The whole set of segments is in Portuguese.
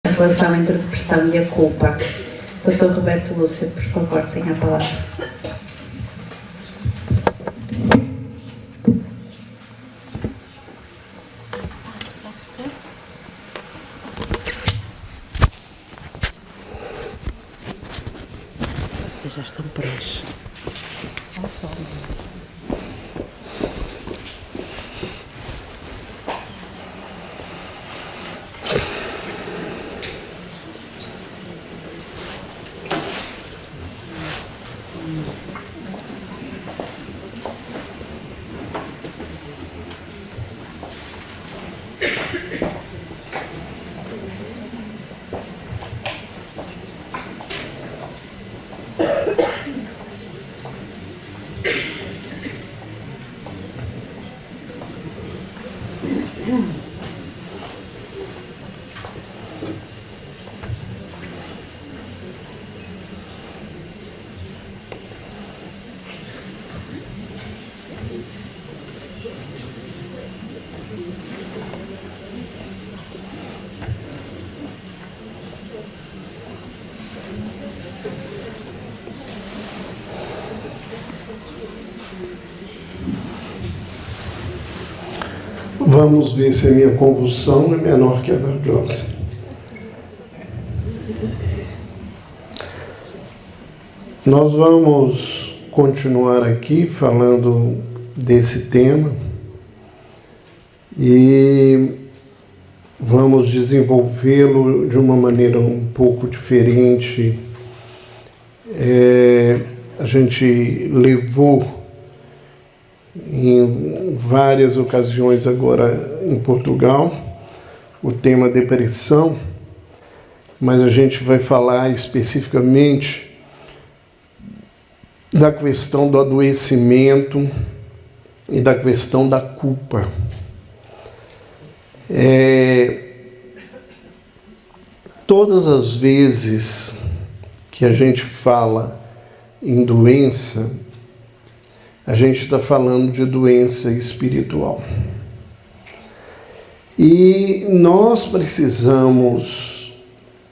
a relação entre a depressão e a culpa. Dr. Roberto Lúcio, por favor, tenha a palavra. Vocês já estão prontos. Vamos ver se a minha convulsão é menor que a da Glaucia. Nós vamos continuar aqui falando desse tema e vamos desenvolvê-lo de uma maneira um pouco diferente. A gente levou em várias ocasiões agora em Portugal o tema depressão, mas a gente vai falar especificamente da questão do adoecimento e da questão da culpa. Todas as vezes que a gente fala em doença, a gente está falando de doença espiritual. E nós precisamos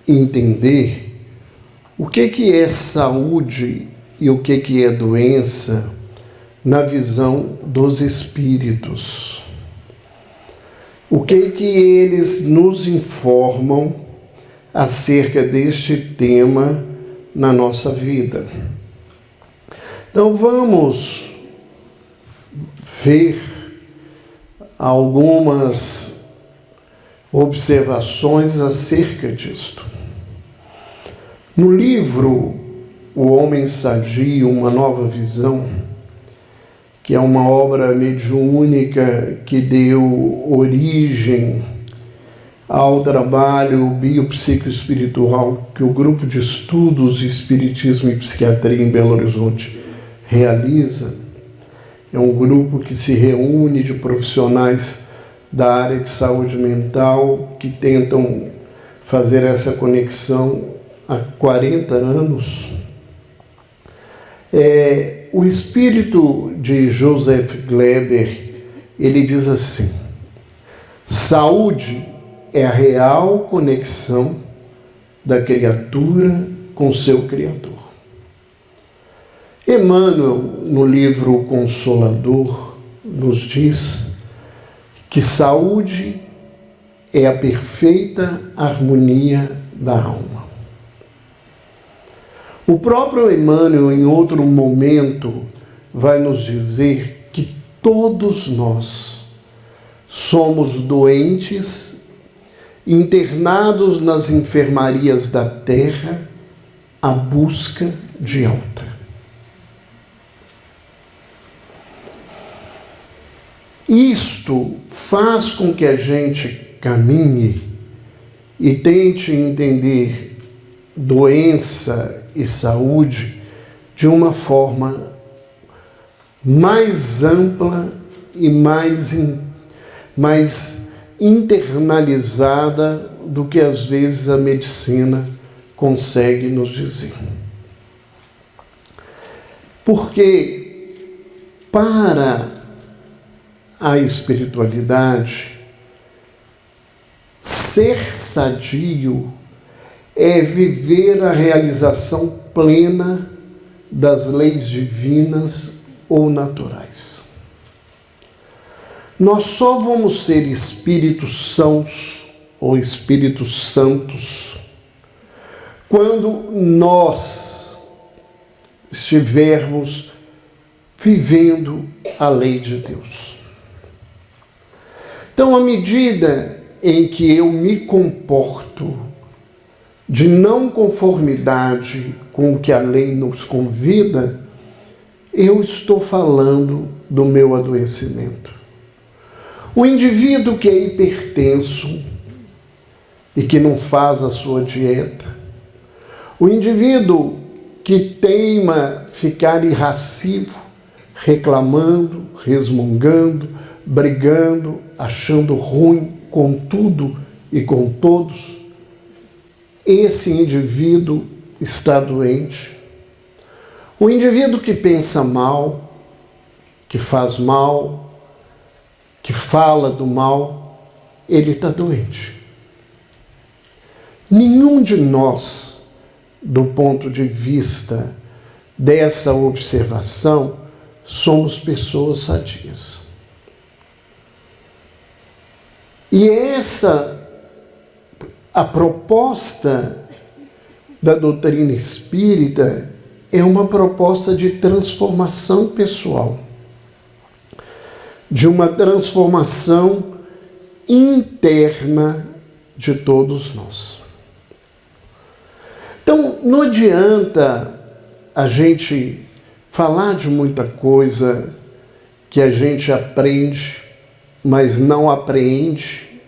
entender o que é saúde e o que é doença na visão dos espíritos. O que eles nos informam acerca deste tema na nossa vida. Então vamos ver algumas observações acerca disto. No livro O Homem Sadio, Uma Nova Visão, que é uma obra mediúnica que deu origem ao trabalho biopsicoespiritual que o Grupo de Estudos de Espiritismo e Psiquiatria em Belo Horizonte realiza. É um grupo que se reúne de profissionais da área de saúde mental que tentam fazer essa conexão há 40 anos. O espírito de Joseph Gleber, ele diz assim: saúde é a real conexão da criatura com seu Criador. Emmanuel, no livro O Consolador, nos diz que saúde é a perfeita harmonia da alma. O próprio Emmanuel, em outro momento, vai nos dizer que todos nós somos doentes, internados nas enfermarias da terra, à busca de alta. Isto faz com que a gente caminhe e tente entender doença e saúde de uma forma mais ampla e mais internalizada do que às vezes a medicina consegue nos dizer. Porque para a espiritualidade, ser sadio é viver a realização plena das leis divinas ou naturais. Nós só vamos ser espíritos sãos ou espíritos santos quando nós estivermos vivendo a lei de Deus. Então, à medida em que eu me comporto de não conformidade com o que a lei nos convida, eu estou falando do meu adoecimento. O indivíduo que é hipertenso e que não faz a sua dieta, o indivíduo que teima ficar irascível, reclamando, resmungando, brigando, achando ruim com tudo e com todos, esse indivíduo está doente. O indivíduo que pensa mal, que faz mal, que fala do mal, ele está doente. Nenhum de nós, do ponto de vista dessa observação, somos pessoas sadias. E a proposta da doutrina espírita é uma proposta de transformação pessoal, de uma transformação interna de todos nós. Então, não adianta a gente falar de muita coisa que a gente aprende, mas não apreende,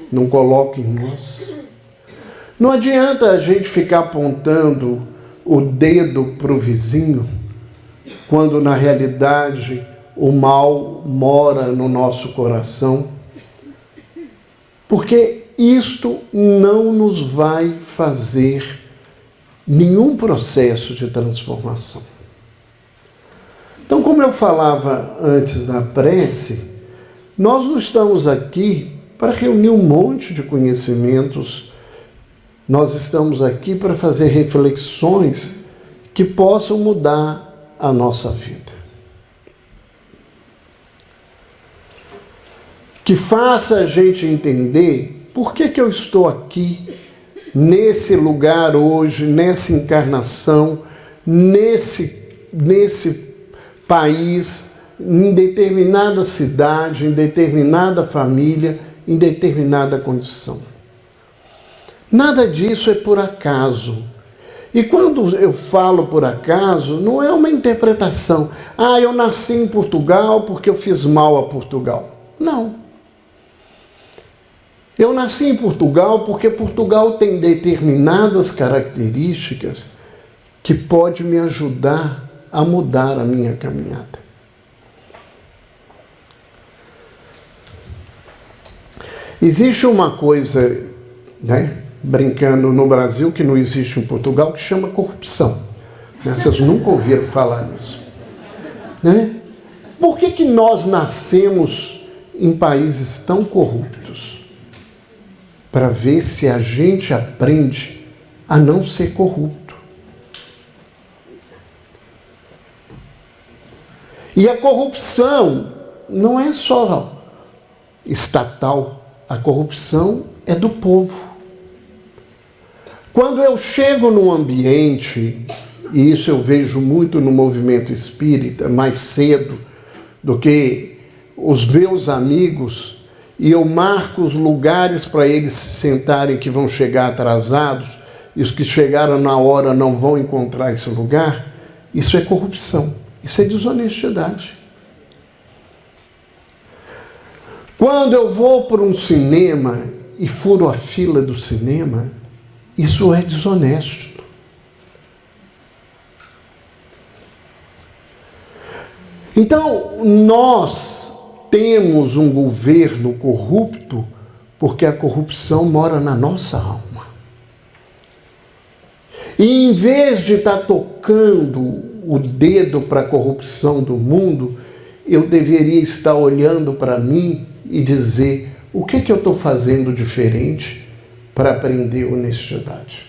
não coloca em nós. Não adianta a gente ficar apontando o dedo para o vizinho, quando na realidade o mal mora no nosso coração, porque isto não nos vai fazer nenhum processo de transformação. Então, como eu falava antes da prece, nós não estamos aqui para reunir um monte de conhecimentos. Nós estamos aqui para fazer reflexões que possam mudar a nossa vida. Que faça a gente entender por que eu estou aqui, nesse lugar hoje, nessa encarnação, nesse país, em determinada cidade, em determinada família, em determinada condição. Nada disso é por acaso. E quando eu falo por acaso, não é uma interpretação. Eu nasci em Portugal porque eu fiz mal a Portugal. Não. Eu nasci em Portugal porque Portugal tem determinadas características que pode me ajudar a mudar a minha caminhada. Existe uma coisa, brincando no Brasil, que não existe em Portugal, que chama corrupção. Vocês nunca ouviram falar nisso. Por que nós nascemos em países tão corruptos? Para ver se a gente aprende a não ser corrupto. E a corrupção não é só estatal, a corrupção é do povo. Quando eu chego num ambiente, e isso eu vejo muito no movimento espírita, mais cedo do que os meus amigos, e eu marco os lugares para eles se sentarem que vão chegar atrasados, e os que chegaram na hora não vão encontrar esse lugar, isso é corrupção, isso é desonestidade. Quando eu vou para um cinema e furo a fila do cinema, isso é desonesto. Então, nós temos um governo corrupto porque a corrupção mora na nossa alma. E em vez de estar tocando o dedo para a corrupção do mundo, eu deveria estar olhando para mim e dizer: o que eu estou fazendo diferente para aprender honestidade?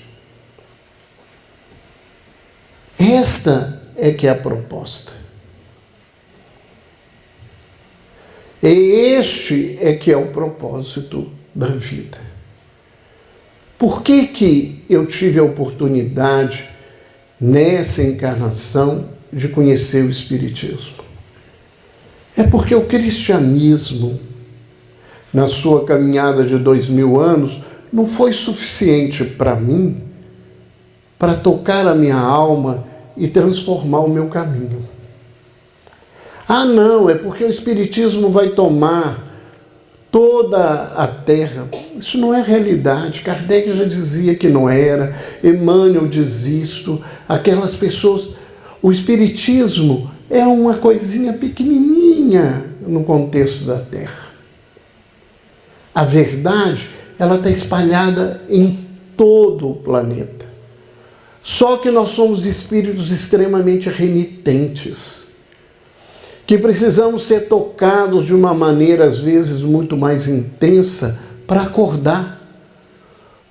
Esta é que é a proposta. Este é que é o propósito da vida. Por que eu tive a oportunidade, nessa encarnação, de conhecer o Espiritismo? É porque o cristianismo, na sua caminhada de 2000 anos, não foi suficiente para mim para tocar a minha alma e transformar o meu caminho. Ah, não, é porque o Espiritismo vai tomar toda a Terra. Isso não é realidade. Kardec já dizia que não era, Emmanuel diz isto, aquelas pessoas... O Espiritismo é uma coisinha pequenininha no contexto da Terra. A verdade, ela está espalhada em todo o planeta. Só que nós somos espíritos extremamente renitentes, que precisamos ser tocados de uma maneira, às vezes, muito mais intensa para acordar.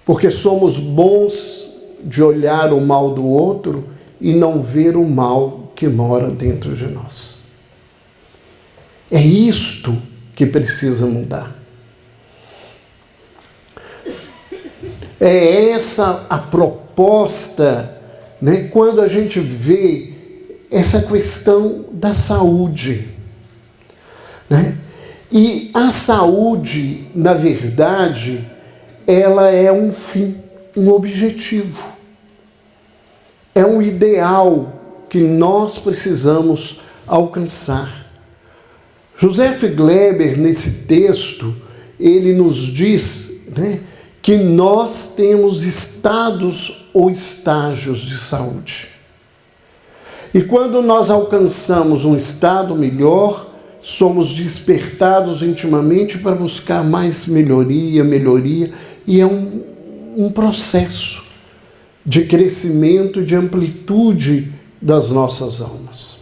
Porque somos bons de olhar o mal do outro e não ver o mal que mora dentro de nós. É isto que precisa mudar. É essa a proposta, né, quando a gente vê essa questão da saúde, né? E a saúde, na verdade, ela é um fim, um objetivo. É um ideal que nós precisamos alcançar. Joseph Gleber, nesse texto, ele nos diz, né, que nós temos estados ou estágios de saúde. E quando nós alcançamos um estado melhor, somos despertados intimamente para buscar mais melhoria, e é um processo de crescimento e de amplitude das nossas almas.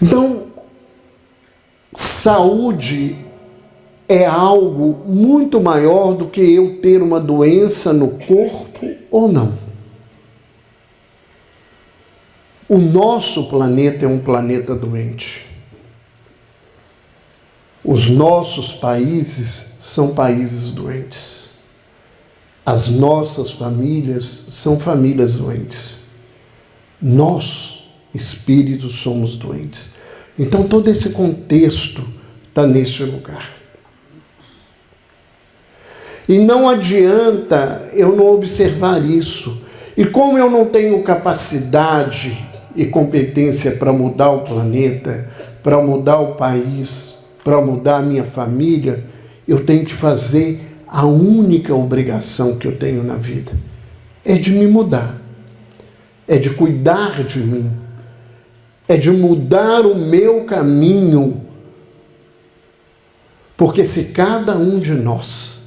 Então, saúde é algo muito maior do que eu ter uma doença no corpo ou não. O nosso planeta é um planeta doente. Os nossos países são países doentes. As nossas famílias são famílias doentes. Nós, espíritos, somos doentes. Então todo esse contexto está neste lugar. E não adianta eu não observar isso. E como eu não tenho capacidade e competência para mudar o planeta, para mudar o país, para mudar a minha família, eu tenho que fazer a única obrigação que eu tenho na vida. É de me mudar. É de cuidar de mim. É de mudar o meu caminho. Porque se cada um de nós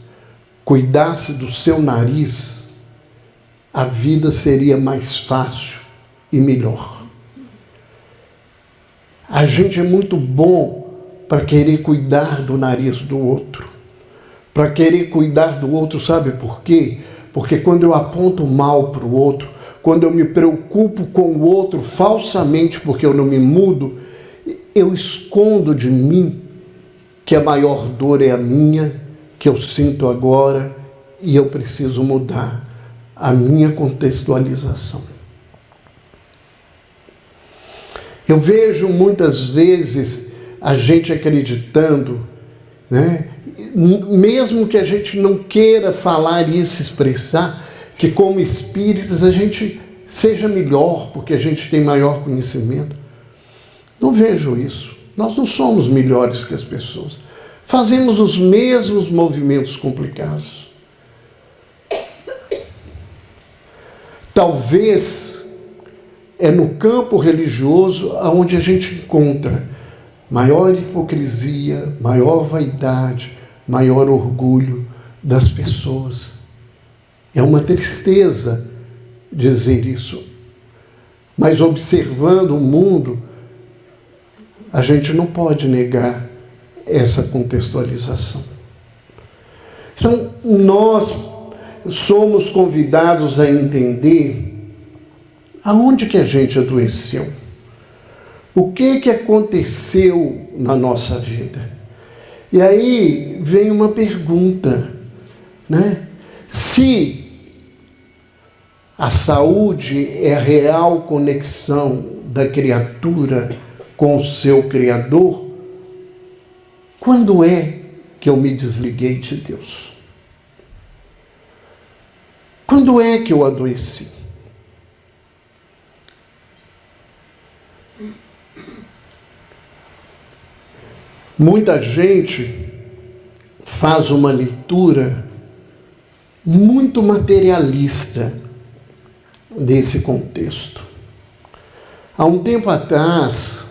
cuidasse do seu nariz, a vida seria mais fácil e melhor. A gente é muito bom para querer cuidar do nariz do outro. Para querer cuidar do outro, sabe por quê? Porque quando eu aponto mal para o outro, quando eu me preocupo com o outro falsamente porque eu não me mudo, eu escondo de mim que a maior dor é a minha, que eu sinto agora, e eu preciso mudar a minha contextualização. Eu vejo muitas vezes a gente acreditando, né, mesmo que a gente não queira falar e se expressar, que como espíritas a gente seja melhor, porque a gente tem maior conhecimento. Não vejo isso. Nós não somos melhores que as pessoas. Fazemos os mesmos movimentos complicados. Talvez é no campo religioso onde a gente encontra maior hipocrisia, maior vaidade, maior orgulho das pessoas. É uma tristeza dizer isso. Mas observando o mundo, a gente não pode negar essa contextualização. Então, nós somos convidados a entender aonde que a gente adoeceu. O que aconteceu na nossa vida? E aí vem uma pergunta, né? Se a saúde é a real conexão da criatura com o seu Criador, quando é que eu me desliguei de Deus? Quando é que eu adoeci? Muita gente faz uma leitura muito materialista desse contexto. Há um tempo atrás,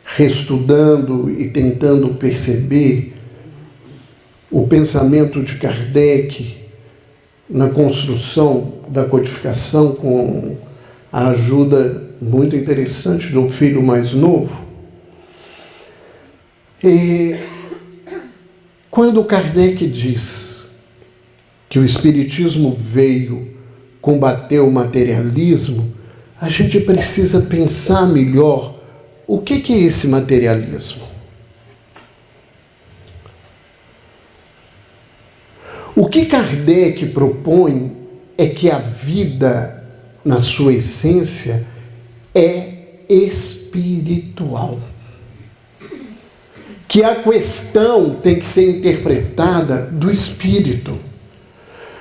reestudando e tentando perceber o pensamento de Kardec na construção da codificação com a ajuda muito interessante do filho mais novo, quando Kardec diz que o Espiritismo veio combater o materialismo, a gente precisa pensar melhor o que é esse materialismo. O que Kardec propõe é que a vida, na sua essência, é espiritual. Que a questão tem que ser interpretada do espírito.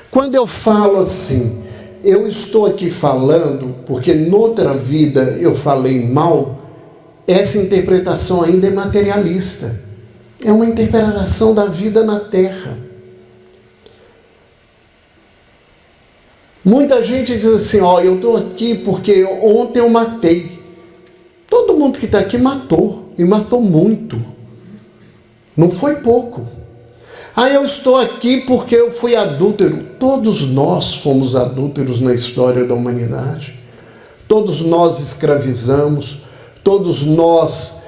Quando eu falo assim, eu estou aqui falando porque noutra vida eu falei mal, essa interpretação ainda é materialista. É uma interpretação da vida na Terra. Muita gente diz assim, eu estou aqui porque ontem eu matei. Todo mundo que está aqui matou, e matou muito. Não foi pouco. Eu estou aqui porque eu fui adúltero. Todos nós fomos adúlteros na história da humanidade. Todos nós escravizamos, todos nós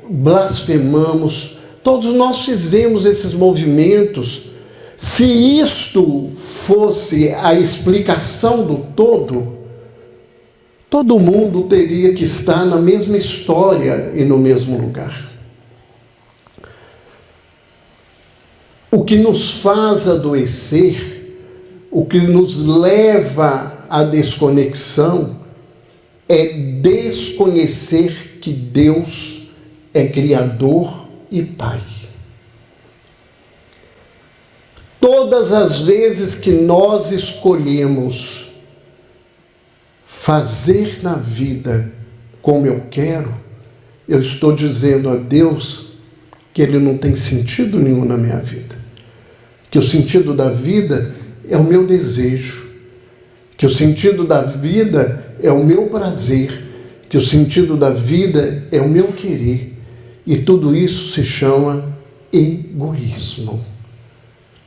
blasfemamos, todos nós fizemos esses movimentos. Se isto fosse a explicação do todo mundo teria que estar na mesma história e no mesmo lugar. O que nos faz adoecer, o que nos leva à desconexão, é desconhecer que Deus é Criador e Pai. Todas as vezes que nós escolhemos fazer na vida como eu quero, eu estou dizendo a Deus que Ele não tem sentido nenhum na minha vida. Que o sentido da vida é o meu desejo. Que o sentido da vida é o meu prazer. Que o sentido da vida é o meu querer. E tudo isso se chama egoísmo.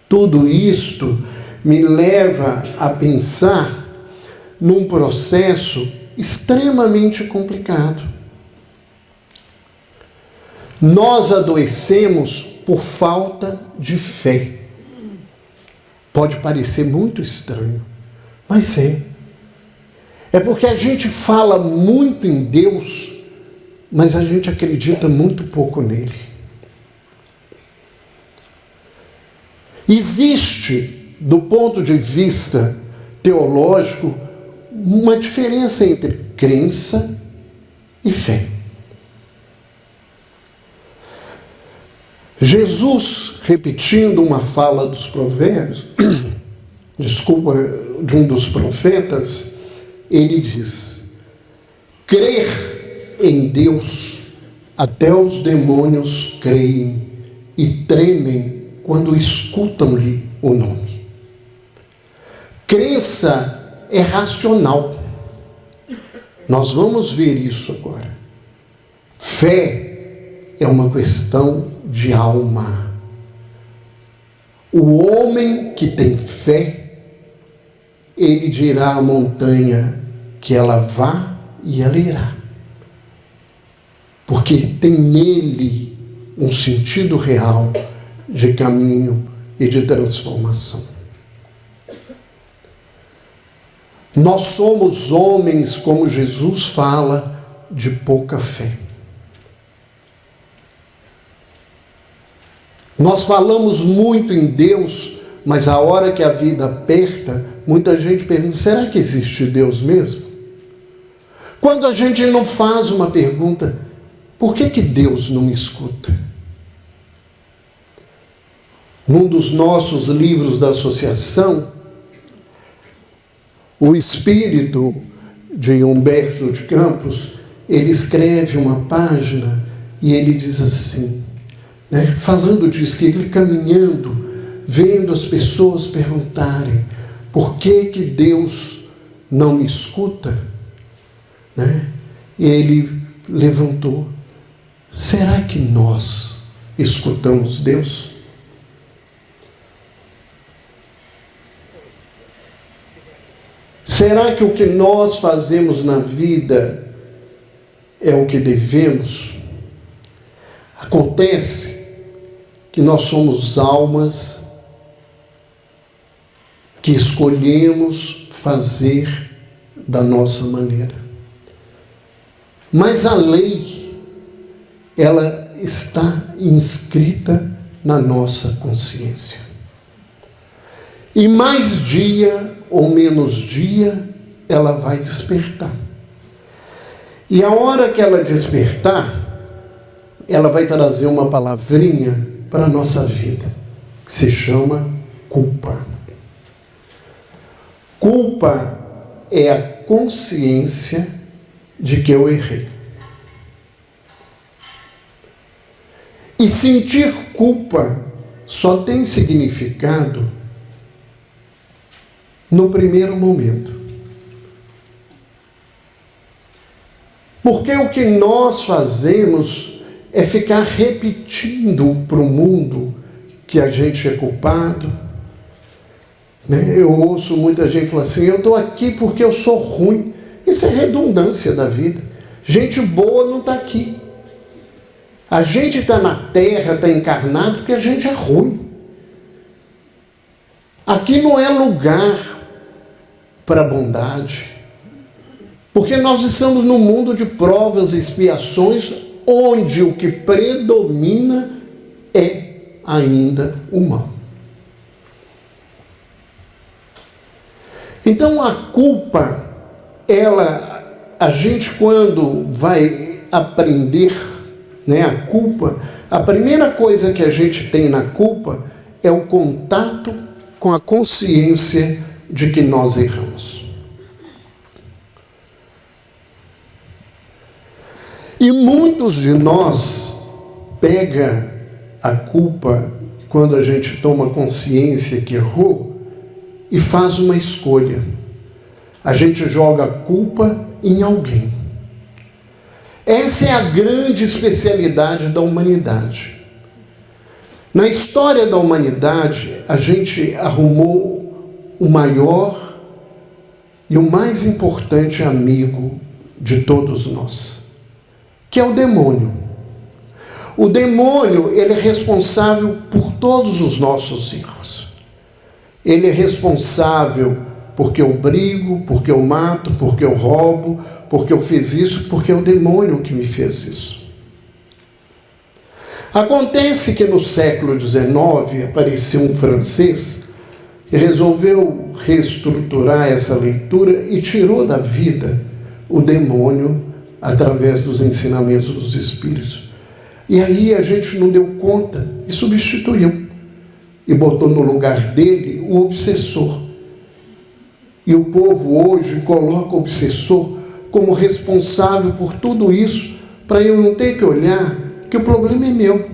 Tudo isto me leva a pensar num processo extremamente complicado. Nós adoecemos por falta de fé. Pode parecer muito estranho, mas é. É porque a gente fala muito em Deus, mas a gente acredita muito pouco nele. Existe, do ponto de vista teológico, uma diferença entre crença e fé. Jesus, repetindo uma fala dos provérbios, de um dos profetas, ele diz: crer em Deus, até os demônios creem e tremem quando escutam-lhe o nome. Crença é racional. Nós vamos ver isso agora. Fé é uma questão de alma. O homem que tem fé, ele dirá à montanha que ela vá e ela irá. Porque tem nele um sentido real de caminho e de transformação. Nós somos homens, como Jesus fala, de pouca fé. Nós falamos muito em Deus, mas a hora que a vida aperta, muita gente pergunta, será que existe Deus mesmo? Quando a gente não faz uma pergunta, por que Deus não me escuta? Num dos nossos livros da associação, o espírito de Humberto de Campos, ele escreve uma página e ele diz assim, falando disso, que ele caminhando, vendo as pessoas perguntarem por que Deus não me escuta, e ele levantou, será que nós escutamos Deus? Será que o que nós fazemos na vida é o que devemos? Acontece que nós somos almas que escolhemos fazer da nossa maneira. Mas a lei, ela está inscrita na nossa consciência. E mais dia ou menos dia, ela vai despertar. E a hora que ela despertar, ela vai trazer uma palavrinha para a nossa vida, que se chama culpa. Culpa é a consciência de que eu errei. E sentir culpa só tem significado no primeiro momento. Porque o que nós fazemos é ficar repetindo para o mundo que a gente é culpado. Eu ouço muita gente falar assim, eu estou aqui porque eu sou ruim. Isso é redundância da vida. Gente boa não está aqui. A gente está na terra, está encarnado porque a gente é ruim. Aqui não é lugar para a bondade, porque nós estamos num mundo de provas e expiações, onde o que predomina é ainda o mal. Então a culpa, a gente quando vai aprender, a culpa, a primeira coisa que a gente tem na culpa é o contato com a consciência de que nós erramos. E muitos de nós pega a culpa quando a gente toma consciência que errou e faz uma escolha. A gente joga a culpa em alguém. Essa é a grande especialidade da humanidade. Na história da humanidade, a gente arrumou o maior e o mais importante amigo de todos nós, que é o demônio. O demônio, ele é responsável por todos os nossos erros. Ele é responsável porque eu brigo, porque eu mato, porque eu roubo, porque eu fiz isso, porque é o demônio que me fez isso. Acontece que no século XIX apareceu um francês e resolveu reestruturar essa leitura e tirou da vida o demônio através dos ensinamentos dos Espíritos. E aí a gente não deu conta e substituiu. E botou no lugar dele o obsessor. E o povo hoje coloca o obsessor como responsável por tudo isso, para eu não ter que olhar que o problema é meu.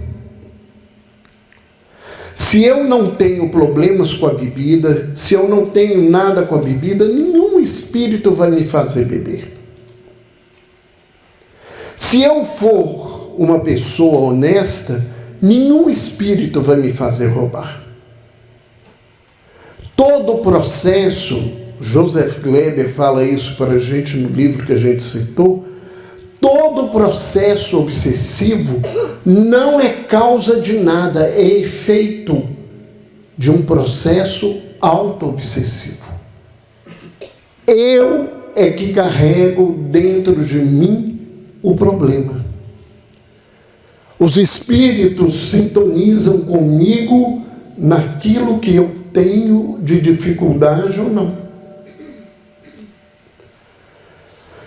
Se eu não tenho problemas com a bebida, se eu não tenho nada com a bebida, nenhum espírito vai me fazer beber. Se eu for uma pessoa honesta, nenhum espírito vai me fazer roubar. Todo o processo, Joseph Gleber fala isso para a gente no livro que a gente citou, todo processo obsessivo não é causa de nada, é efeito de um processo auto-obsessivo. Eu é que carrego dentro de mim o problema. Os espíritos sintonizam comigo naquilo que eu tenho de dificuldade ou não.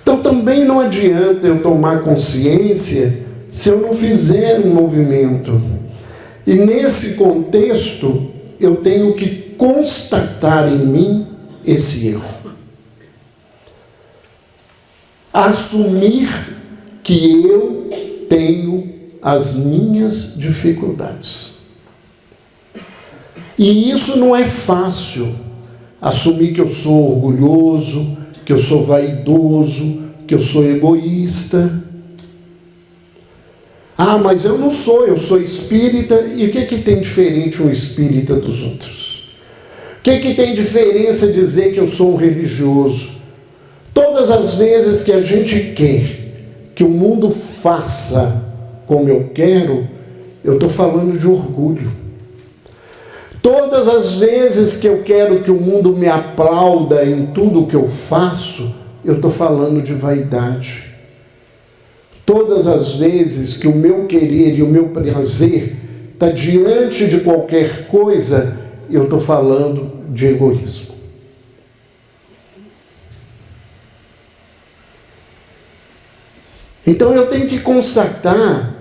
Então também não adianta eu tomar consciência se eu não fizer um movimento. E nesse contexto, eu tenho que constatar em mim esse erro. Assumir que eu tenho as minhas dificuldades. E isso não é fácil. Assumir que eu sou orgulhoso, que eu sou vaidoso, que eu sou egoísta. Ah, mas eu não sou, eu sou espírita. E o que tem diferente um espírita dos outros? O que tem diferença dizer que eu sou um religioso? Todas as vezes que a gente quer que o mundo faça como eu quero, eu estou falando de orgulho. Todas as vezes que eu quero que o mundo me aplauda em tudo o que eu faço, eu estou falando de vaidade. Todas as vezes que o meu querer e o meu prazer está diante de qualquer coisa, eu estou falando de egoísmo. Então eu tenho que constatar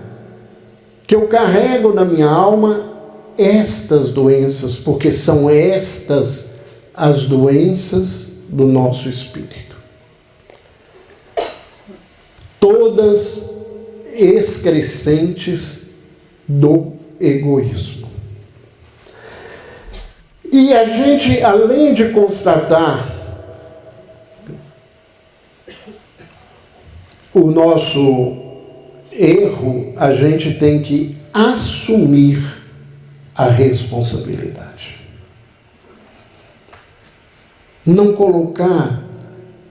que eu carrego na minha alma estas doenças, porque são estas as doenças do nosso espírito. Todas excrescentes do egoísmo. E a gente, além de constatar o nosso erro, a gente tem que assumir a responsabilidade. Não colocar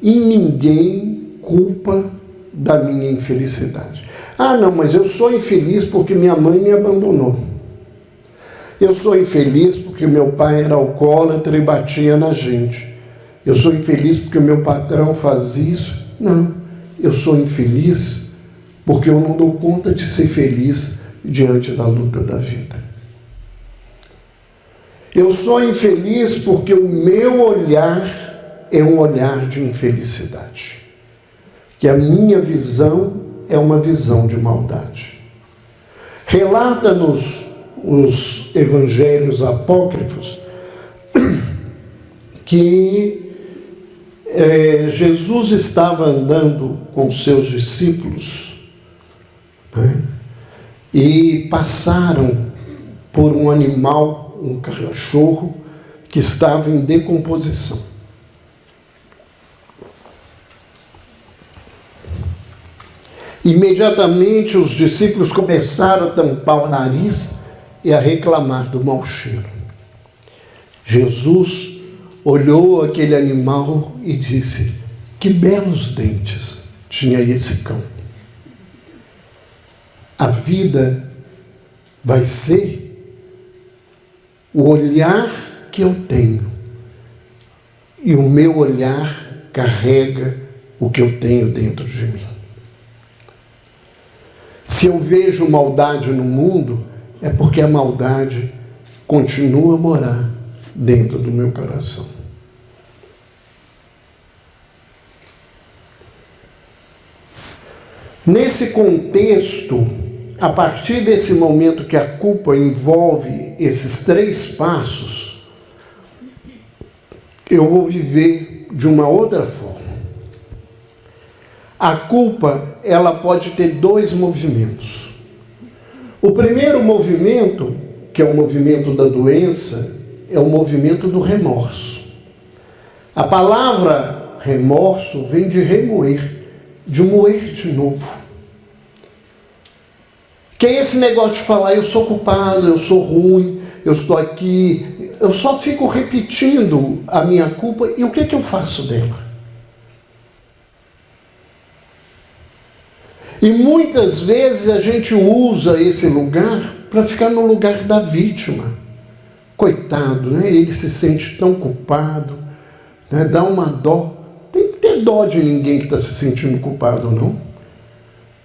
em ninguém culpa da minha infelicidade. Ah, não, mas eu sou infeliz porque minha mãe me abandonou. Eu sou infeliz porque meu pai era alcoólatra e batia na gente. Eu sou infeliz porque meu patrão faz isso. Não, eu sou infeliz porque eu não dou conta de ser feliz diante da luta da vida. Eu sou infeliz porque o meu olhar é um olhar de infelicidade. Que a minha visão é uma visão de maldade. Relata-nos os evangelhos apócrifos que Jesus estava andando com seus discípulos, né, e passaram por um animal, um cachorro, que estava em decomposição. Imediatamente os discípulos começaram a tampar o nariz e a reclamar do mau cheiro. Jesus olhou aquele animal e disse: que belos dentes tinha esse cão. A vida vai ser o olhar que eu tenho. E o meu olhar carrega o que eu tenho dentro de mim. Se eu vejo maldade no mundo, é porque a maldade continua a morar dentro do meu coração. Nesse contexto, a partir desse momento que a culpa envolve esses 3 passos, eu vou viver de uma outra forma. A culpa, ela pode ter 2 movimentos. O primeiro movimento, que é o movimento da doença, é o movimento do remorso. A palavra remorso vem de remoer, de moer de novo. Que é esse negócio de falar: eu sou culpado, eu sou ruim, eu estou aqui, eu só fico repetindo a minha culpa, e o que eu faço dela? E muitas vezes a gente usa esse lugar para ficar no lugar da vítima. Coitado, né? Ele se sente tão culpado, né? Dá uma dó dó de ninguém que está se sentindo culpado, não.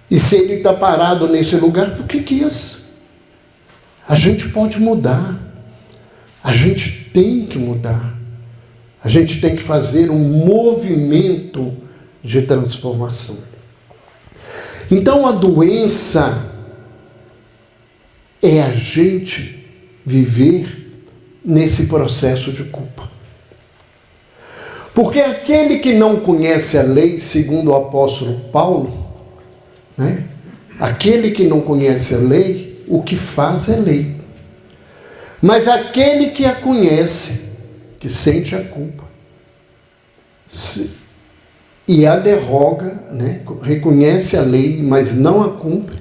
E se ele está parado nesse lugar, por que quis? A gente pode mudar. A gente tem que mudar. A gente tem que fazer um movimento de transformação. Então a doença é a gente viver nesse processo de culpa. Porque aquele que não conhece a lei, segundo o apóstolo Paulo, né? Aquele que não conhece a lei, o que faz é lei. Mas aquele que a conhece, que sente a culpa, e a derroga, né? Reconhece a lei, mas não a cumpre,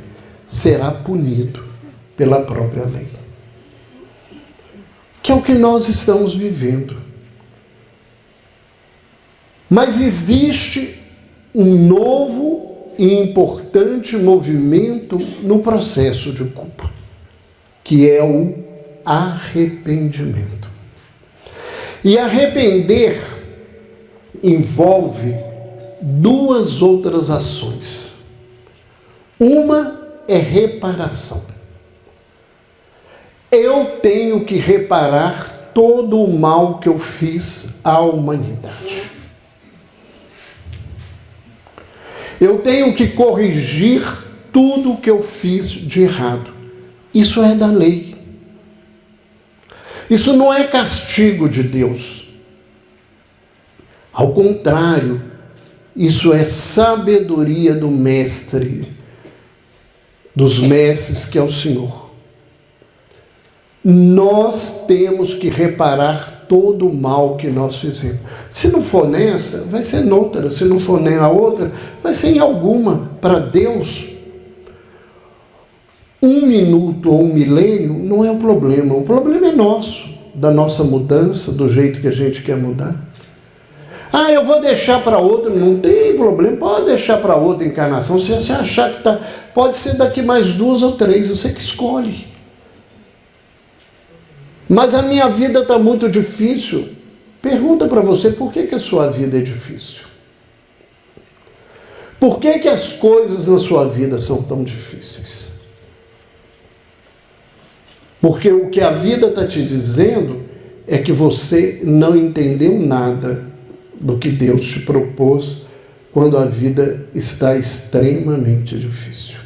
será punido pela própria lei. Que é o que nós estamos vivendo. Mas existe um novo e importante movimento no processo de culpa, que é o arrependimento. E arrepender envolve duas outras ações. Uma é reparação. Eu tenho que reparar todo o mal que eu fiz à humanidade. Eu tenho que corrigir tudo o que eu fiz de errado. Isso é da lei. Isso não é castigo de Deus. Ao contrário, isso é sabedoria do mestre, dos mestres, que é o Senhor. Nós temos que reparar todo o mal que nós fizemos. Se não for nessa, vai ser noutra. Se não for nem a outra, vai ser em alguma. Para Deus, 1 minuto ou 1 milênio não é o problema. O problema é nosso, da nossa mudança, do jeito que a gente quer mudar. Ah, eu vou deixar para outra. Não tem problema, pode deixar para outra encarnação. Se você achar que está, pode ser daqui mais 2 ou 3, você que escolhe. Mas a minha vida está muito difícil. Pergunta para você, por que a sua vida é difícil? Por que as coisas na sua vida são tão difíceis? Porque o que a vida está te dizendo é que você não entendeu nada do que Deus te propôs quando a vida está extremamente difícil.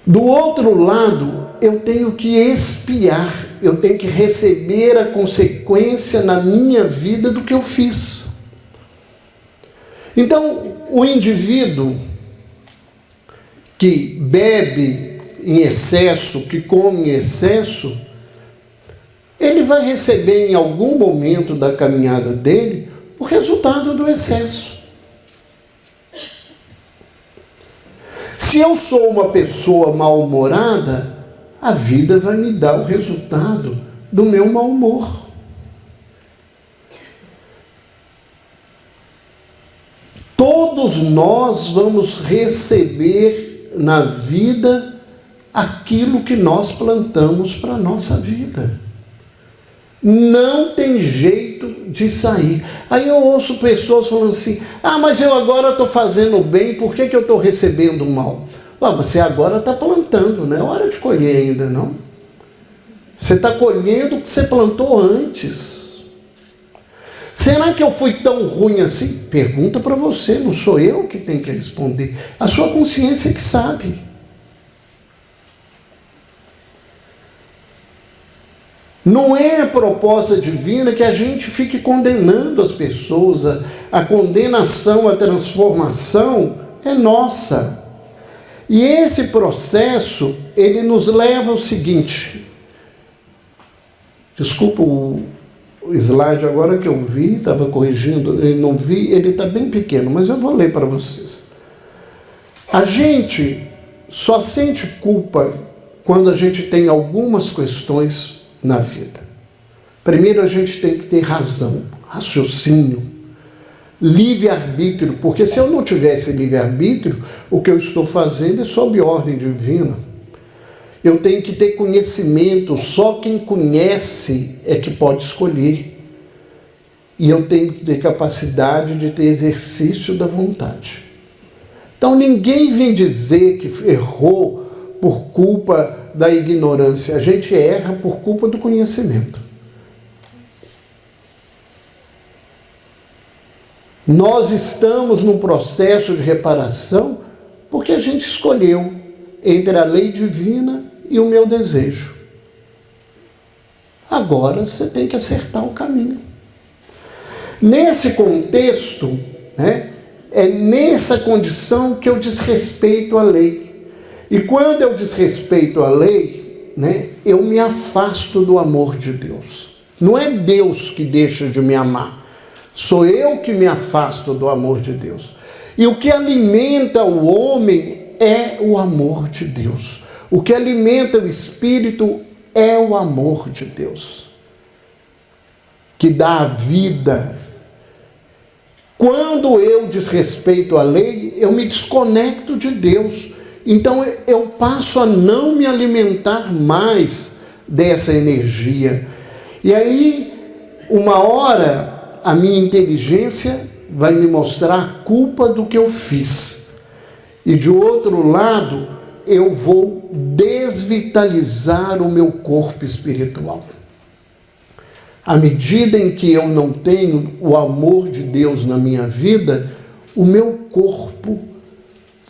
Do outro lado, eu tenho que expiar, eu tenho que receber a consequência na minha vida do que eu fiz. Então, o indivíduo que bebe em excesso, que come em excesso, ele vai receber em algum momento da caminhada dele o resultado do excesso. Se eu sou uma pessoa mal-humorada, a vida vai me dar o resultado do meu mau humor. Todos nós vamos receber na vida aquilo que nós plantamos para a nossa vida. Não tem jeito de sair. Aí eu ouço pessoas falando assim, mas eu agora estou fazendo bem, por que eu estou recebendo mal? Você agora está plantando, não é hora de colher ainda, não. Você está colhendo o que você plantou antes. Será que eu fui tão ruim assim? Pergunta para você, não sou eu que tenho que responder. A sua consciência que sabe. Não é a proposta divina que a gente fique condenando as pessoas. A condenação, a transformação é nossa. E esse processo, ele nos leva ao seguinte. Desculpa o slide agora que eu vi, estava corrigindo, eu não vi, ele está bem pequeno, mas eu vou ler para vocês. A gente só sente culpa quando a gente tem algumas questões na vida. Primeiro, a gente tem que ter razão, raciocínio, livre-arbítrio, porque se eu não tivesse livre-arbítrio, o que eu estou fazendo é sob ordem divina. Eu tenho que ter conhecimento, só quem conhece é que pode escolher. e eu tenho que ter capacidade de ter exercício da vontade. Então ninguém vem dizer que errou por culpa da ignorância. A gente erra por culpa do conhecimento. Nós estamos num processo de reparação porque a gente escolheu entre a lei divina e o meu desejo. Agora você tem que acertar o caminho. Nesse contexto, né, é nessa condição que eu desrespeito a lei. E quando eu desrespeito a lei, né, eu me afasto do amor de Deus. Não é Deus que deixa de me amar. Sou eu que me afasto do amor de Deus. E o que alimenta o homem é o amor de Deus. O que alimenta o espírito é o amor de Deus, que dá a vida. Quando eu desrespeito a lei, eu me desconecto de Deus. Então eu passo a não me alimentar mais dessa energia. E aí, uma hora, a minha inteligência vai me mostrar a culpa do que eu fiz. E de outro lado, eu vou desvitalizar o meu corpo espiritual. À medida em que eu não tenho o amor de Deus na minha vida, o meu corpo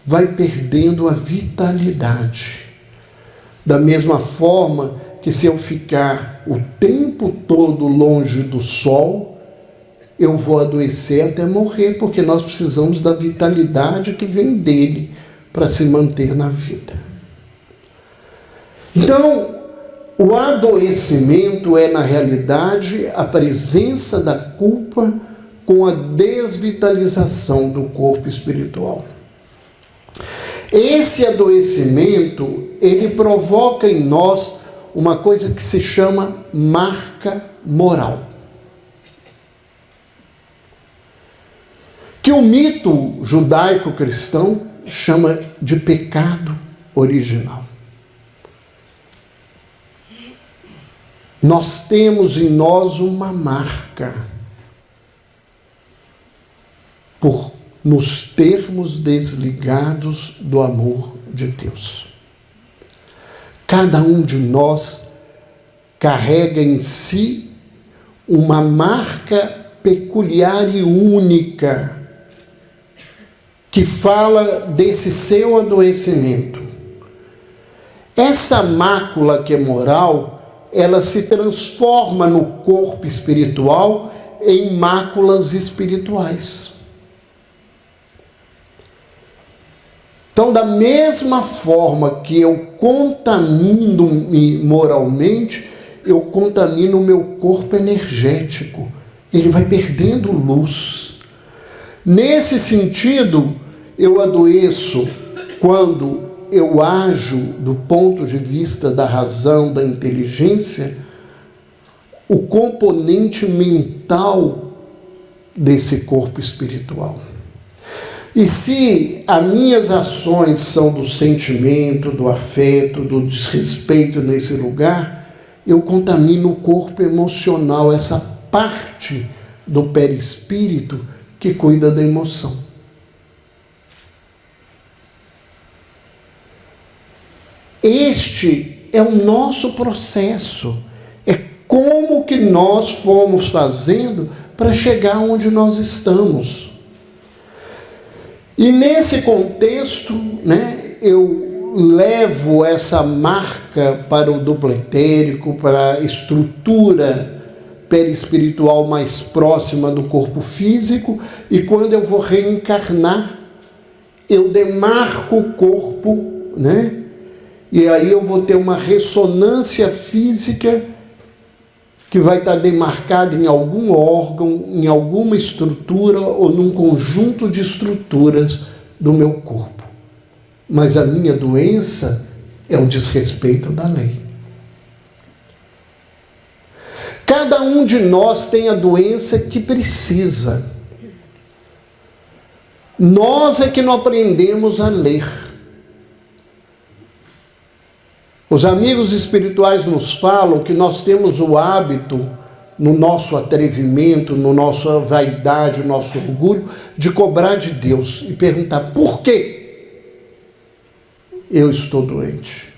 vai perdendo a vitalidade. Da mesma forma que se eu ficar o tempo todo longe do sol, eu vou adoecer até morrer, porque nós precisamos da vitalidade que vem dele para se manter na vida. Então, o adoecimento é, na realidade, a presença da culpa com a desvitalização do corpo espiritual. Esse adoecimento, ele provoca em nós uma coisa que se chama marca moral. Que o mito judaico-cristão chama de pecado original. Nós temos em nós uma marca por nos termos desligados do amor de Deus. Cada um de nós carrega em si uma marca peculiar e única que fala desse seu adoecimento. Essa mácula que é moral, ela se transforma no corpo espiritual em máculas espirituais. Então, da mesma forma que eu contamino-me moralmente, eu contamino o meu corpo energético. Ele vai perdendo luz. Nesse sentido, eu adoeço quando eu ajo do ponto de vista da razão, da inteligência, o componente mental desse corpo espiritual. E se as minhas ações são do sentimento, do afeto, do desrespeito nesse lugar, eu contamino o corpo emocional, essa parte do perispírito que cuida da emoção. Este é o nosso processo. É como que nós fomos fazendo para chegar onde nós estamos. E nesse contexto, né, eu levo essa marca para o duplo etérico, para a estrutura perispiritual mais próxima do corpo físico, e quando eu vou reencarnar, eu demarco o corpo, né? E aí eu vou ter uma ressonância física que vai estar demarcada em algum órgão, em alguma estrutura ou num conjunto de estruturas do meu corpo. Mas a minha doença é o desrespeito da lei. Cada um de nós tem a doença que precisa. Nós é que não aprendemos a ler. Os amigos espirituais nos falam que nós temos o hábito no nosso atrevimento, no nossa vaidade, no nosso orgulho, de cobrar de Deus e perguntar: por que eu estou doente?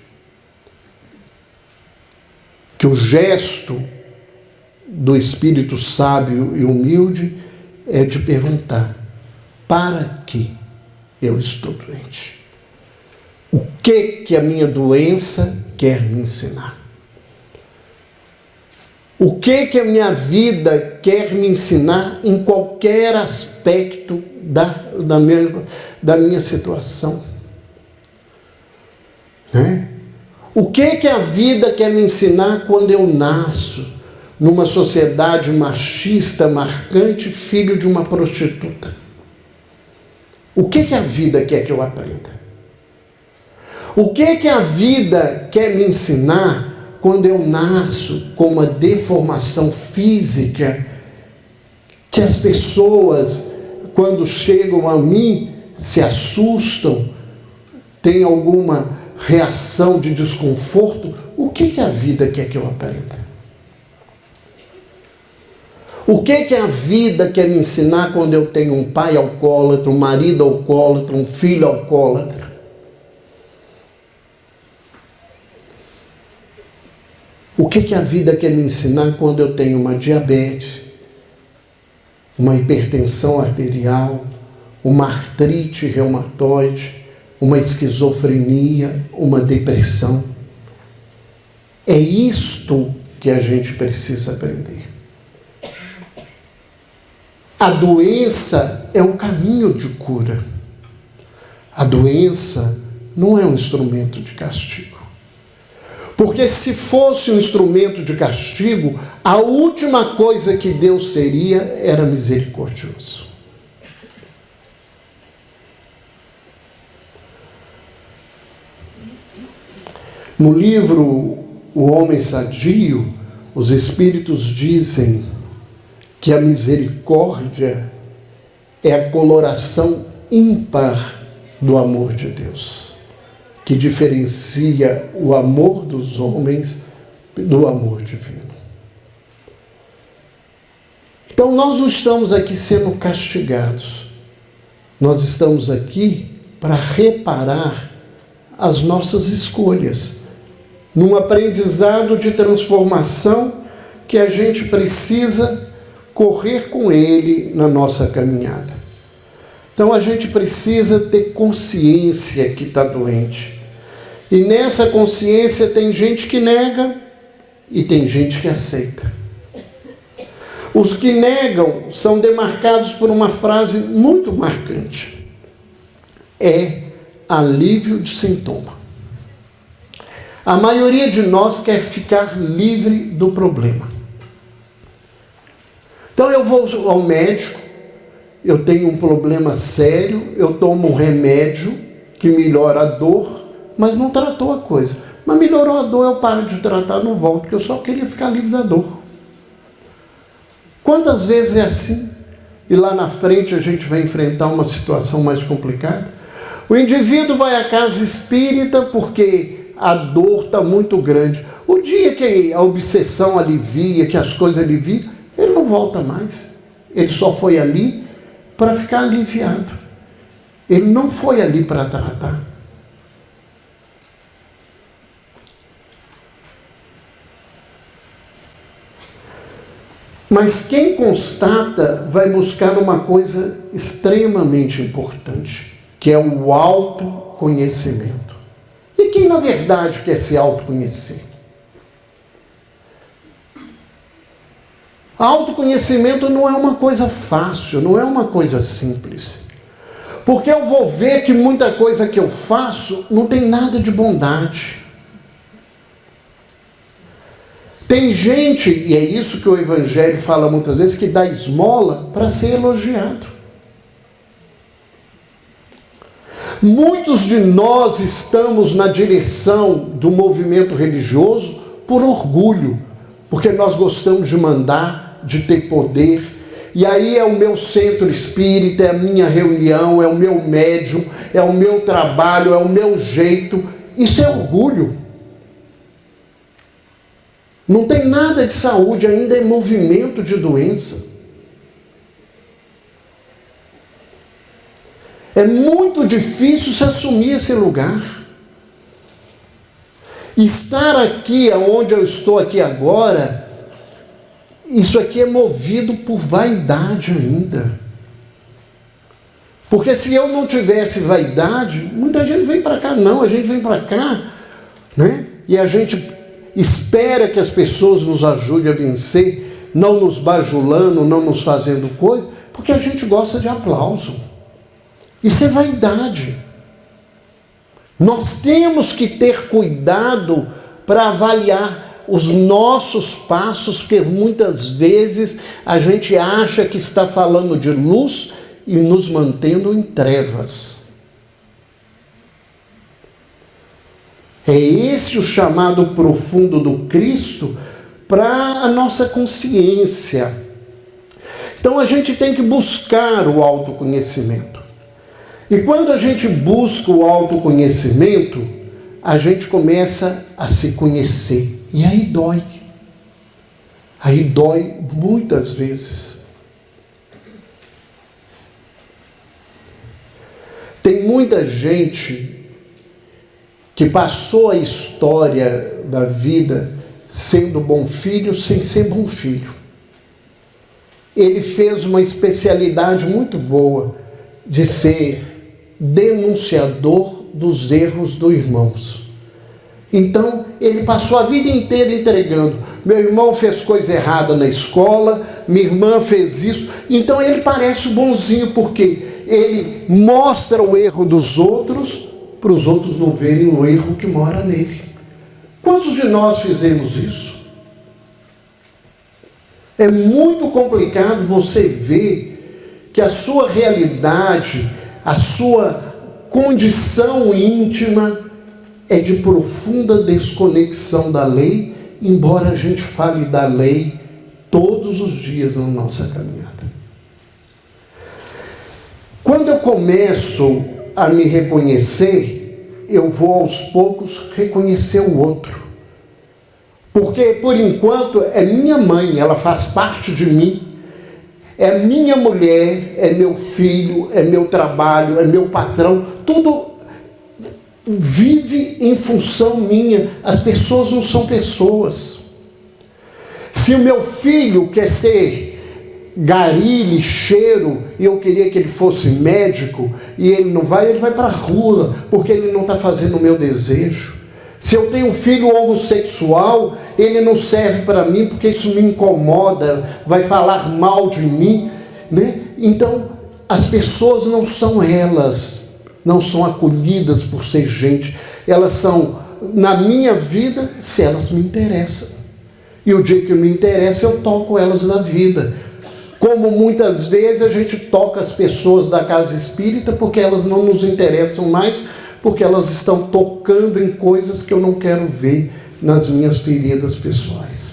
Que o gesto do espírito sábio e humilde é de perguntar: para que eu estou doente? O que a minha doença quer me ensinar? O que a minha vida quer me ensinar em qualquer aspecto da minha situação? Né? O que a vida quer me ensinar quando eu nasço numa sociedade machista, marcante, filho de uma prostituta? O que a vida quer que eu aprenda? O que a vida quer me ensinar quando eu nasço com uma deformação física que as pessoas, quando chegam a mim, se assustam, têm alguma reação de desconforto? O que a vida quer que eu aprenda? O que a vida quer me ensinar quando eu tenho um pai alcoólatra, um marido alcoólatra, um filho alcoólatra? O que a vida quer me ensinar quando eu tenho uma diabetes, uma hipertensão arterial, uma artrite reumatoide, uma esquizofrenia, uma depressão? É isto que a gente precisa aprender. A doença é um caminho de cura. A doença não é um instrumento de castigo. Porque se fosse um instrumento de castigo, a última coisa que Deus seria era misericordioso. No livro O Homem Sadio, os Espíritos dizem que a misericórdia é a coloração ímpar do amor de Deus, que diferencia o amor dos homens do amor divino. Então nós não estamos aqui sendo castigados, nós estamos aqui para reparar as nossas escolhas, num aprendizado de transformação que a gente precisa correr com ele na nossa caminhada. Então a gente precisa ter consciência que está doente. E nessa consciência tem gente que nega e tem gente que aceita. Os que negam são demarcados por uma frase muito marcante: é alívio de sintoma. A maioria de nós quer ficar livre do problema. Então eu vou ao médico, eu tenho um problema sério, eu tomo um remédio que melhora a dor, mas não tratou a coisa. Mas melhorou a dor, eu paro de tratar, não volto, porque eu só queria ficar livre da dor. Quantas vezes é assim? E lá na frente a gente vai enfrentar uma situação mais complicada. O indivíduo vai à casa espírita porque a dor está muito grande. O dia que a obsessão alivia, que as coisas aliviam, ele não volta mais. Ele só foi ali para ficar aliviado. Ele não foi ali para tratar. Mas quem constata vai buscar uma coisa extremamente importante, que é o autoconhecimento. E quem, na verdade, quer se autoconhecer? Autoconhecimento não é uma coisa fácil, não é uma coisa simples. Porque eu vou ver que muita coisa que eu faço não tem nada de bondade. Tem gente, e é isso que o Evangelho fala muitas vezes, que dá esmola para ser elogiado. Muitos de nós estamos na direção do movimento religioso por orgulho, porque nós gostamos de mandar, de ter poder, e aí é o meu centro espírita, é a minha reunião, é o meu médium, é o meu trabalho, é o meu jeito. Isso é orgulho. Não tem nada de saúde, ainda é movimento de doença. É muito difícil se assumir esse lugar. Estar aqui, onde eu estou aqui agora, isso aqui é movido por vaidade ainda. Porque se eu não tivesse vaidade, muita gente vem para cá. Não, a gente vem para cá, né? E a gente espera que as pessoas nos ajudem a vencer, não nos bajulando, não nos fazendo coisa, porque a gente gosta de aplauso. Isso é vaidade. Nós temos que ter cuidado para avaliar os nossos passos, porque muitas vezes a gente acha que está falando de luz e nos mantendo em trevas. É esse o chamado profundo do Cristo para a nossa consciência. Então a gente tem que buscar o autoconhecimento. E quando a gente busca o autoconhecimento, a gente começa a se conhecer. E aí dói. Aí dói muitas vezes. Tem muita gente que passou a história da vida sendo bom filho sem ser bom filho. Ele fez uma especialidade muito boa de ser denunciador dos erros dos irmãos. Então, ele passou a vida inteira entregando. Meu irmão fez coisa errada na escola, minha irmã fez isso. Então, ele parece bonzinho, porque ele mostra o erro dos outros, para os outros não verem o erro que mora nele. Quantos de nós fizemos isso? É muito complicado você ver que a sua realidade, a sua condição íntima é de profunda desconexão da lei, embora a gente fale da lei todos os dias na nossa caminhada. Quando eu começo a me reconhecer, eu vou aos poucos reconhecer o outro. Porque, por enquanto, é minha mãe, ela faz parte de mim. É minha mulher, é meu filho, é meu trabalho, é meu patrão. Tudo vive em função minha. As pessoas não são pessoas. Se o meu filho quer ser gari, lixeiro, e eu queria que ele fosse médico, e ele vai para a rua, porque ele não está fazendo o meu desejo. Se eu tenho um filho homossexual, ele não serve para mim, porque isso me incomoda, vai falar mal de mim, né? Então, as pessoas não são elas, não são acolhidas por ser gente, elas são, na minha vida, se elas me interessam. E o dia que me interessa, eu toco elas na vida. Como muitas vezes a gente toca as pessoas da casa espírita porque elas não nos interessam mais, porque elas estão tocando em coisas que eu não quero ver nas minhas feridas pessoais.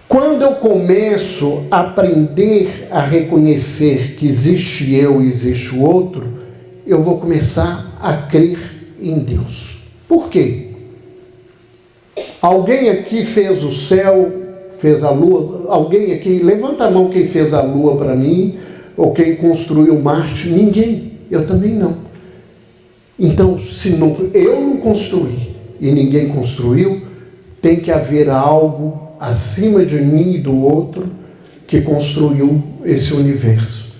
Quando eu começo a aprender a reconhecer que existe eu e existe o outro, eu vou começar a crer em Deus. Por quê? Alguém aqui fez o céu, fez a lua? Alguém aqui, levanta a mão quem fez a lua para mim, ou quem construiu Marte? Ninguém. Eu também não. Então, se eu não construí e ninguém construiu, tem que haver algo acima de mim e do outro que construiu esse universo.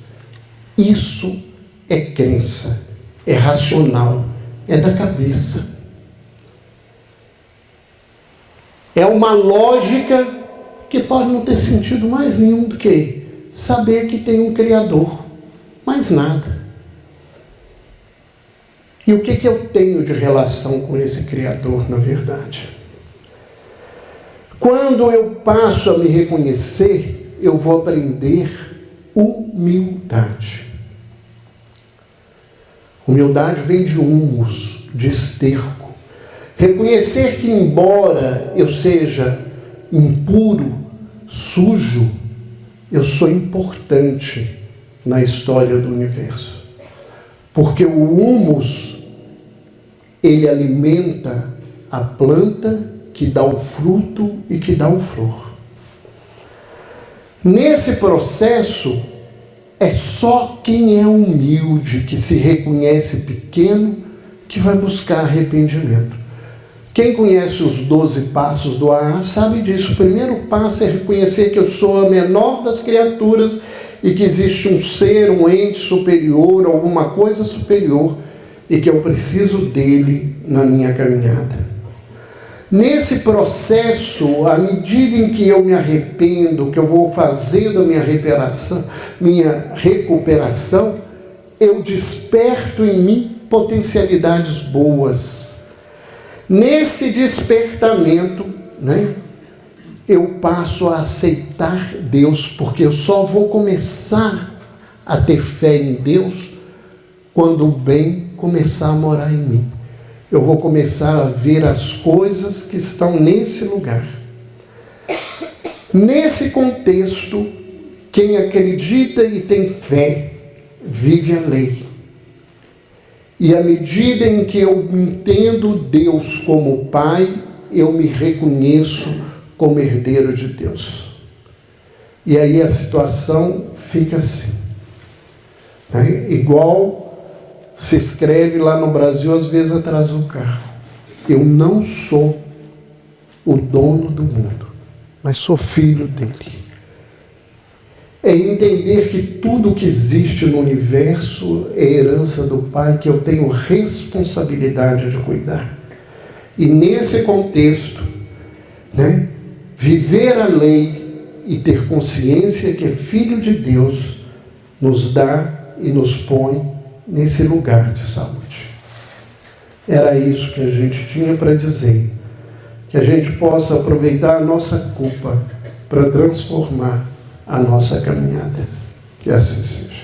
Isso é crença, é racional, é da cabeça. É uma lógica que pode não ter sentido mais nenhum do que saber que tem um Criador, mais nada. E o que eu tenho de relação com esse Criador, na verdade? Quando eu passo a me reconhecer, eu vou aprender humildade. Humildade vem de humus, de esterco. Reconhecer que, embora eu seja impuro, sujo, eu sou importante na história do universo. Porque o humus, ele alimenta a planta que dá o fruto e que dá o flor. Nesse processo, é só quem é humilde, que se reconhece pequeno, que vai buscar arrependimento. Quem conhece os 12 passos do AA sabe disso. O primeiro passo é reconhecer que eu sou a menor das criaturas e que existe um ser, um ente superior, alguma coisa superior, e que eu preciso dele na minha caminhada. Nesse processo, à medida em que eu me arrependo, que eu vou fazendo a minha recuperação, eu desperto em mim potencialidades boas. Nesse despertamento, eu passo a aceitar Deus, porque eu só vou começar a ter fé em Deus quando o bem começar a morar em mim. Eu vou começar a ver as coisas que estão nesse lugar. Nesse contexto, quem acredita e tem fé, vive a lei. E à medida em que eu entendo Deus como Pai, eu me reconheço como herdeiro de Deus. E aí a situação fica assim. Igual se escreve lá no Brasil, às vezes atrás do carro. Eu não sou o dono do mundo, mas sou filho dele. É entender que tudo que existe no universo é herança do Pai, que eu tenho responsabilidade de cuidar. E nesse contexto, viver a lei e ter consciência que é filho de Deus, nos dá e nos põe nesse lugar de saúde. Era isso que a gente tinha para dizer. Que a gente possa aproveitar a nossa culpa para transformar a nossa caminhada. Que assim seja.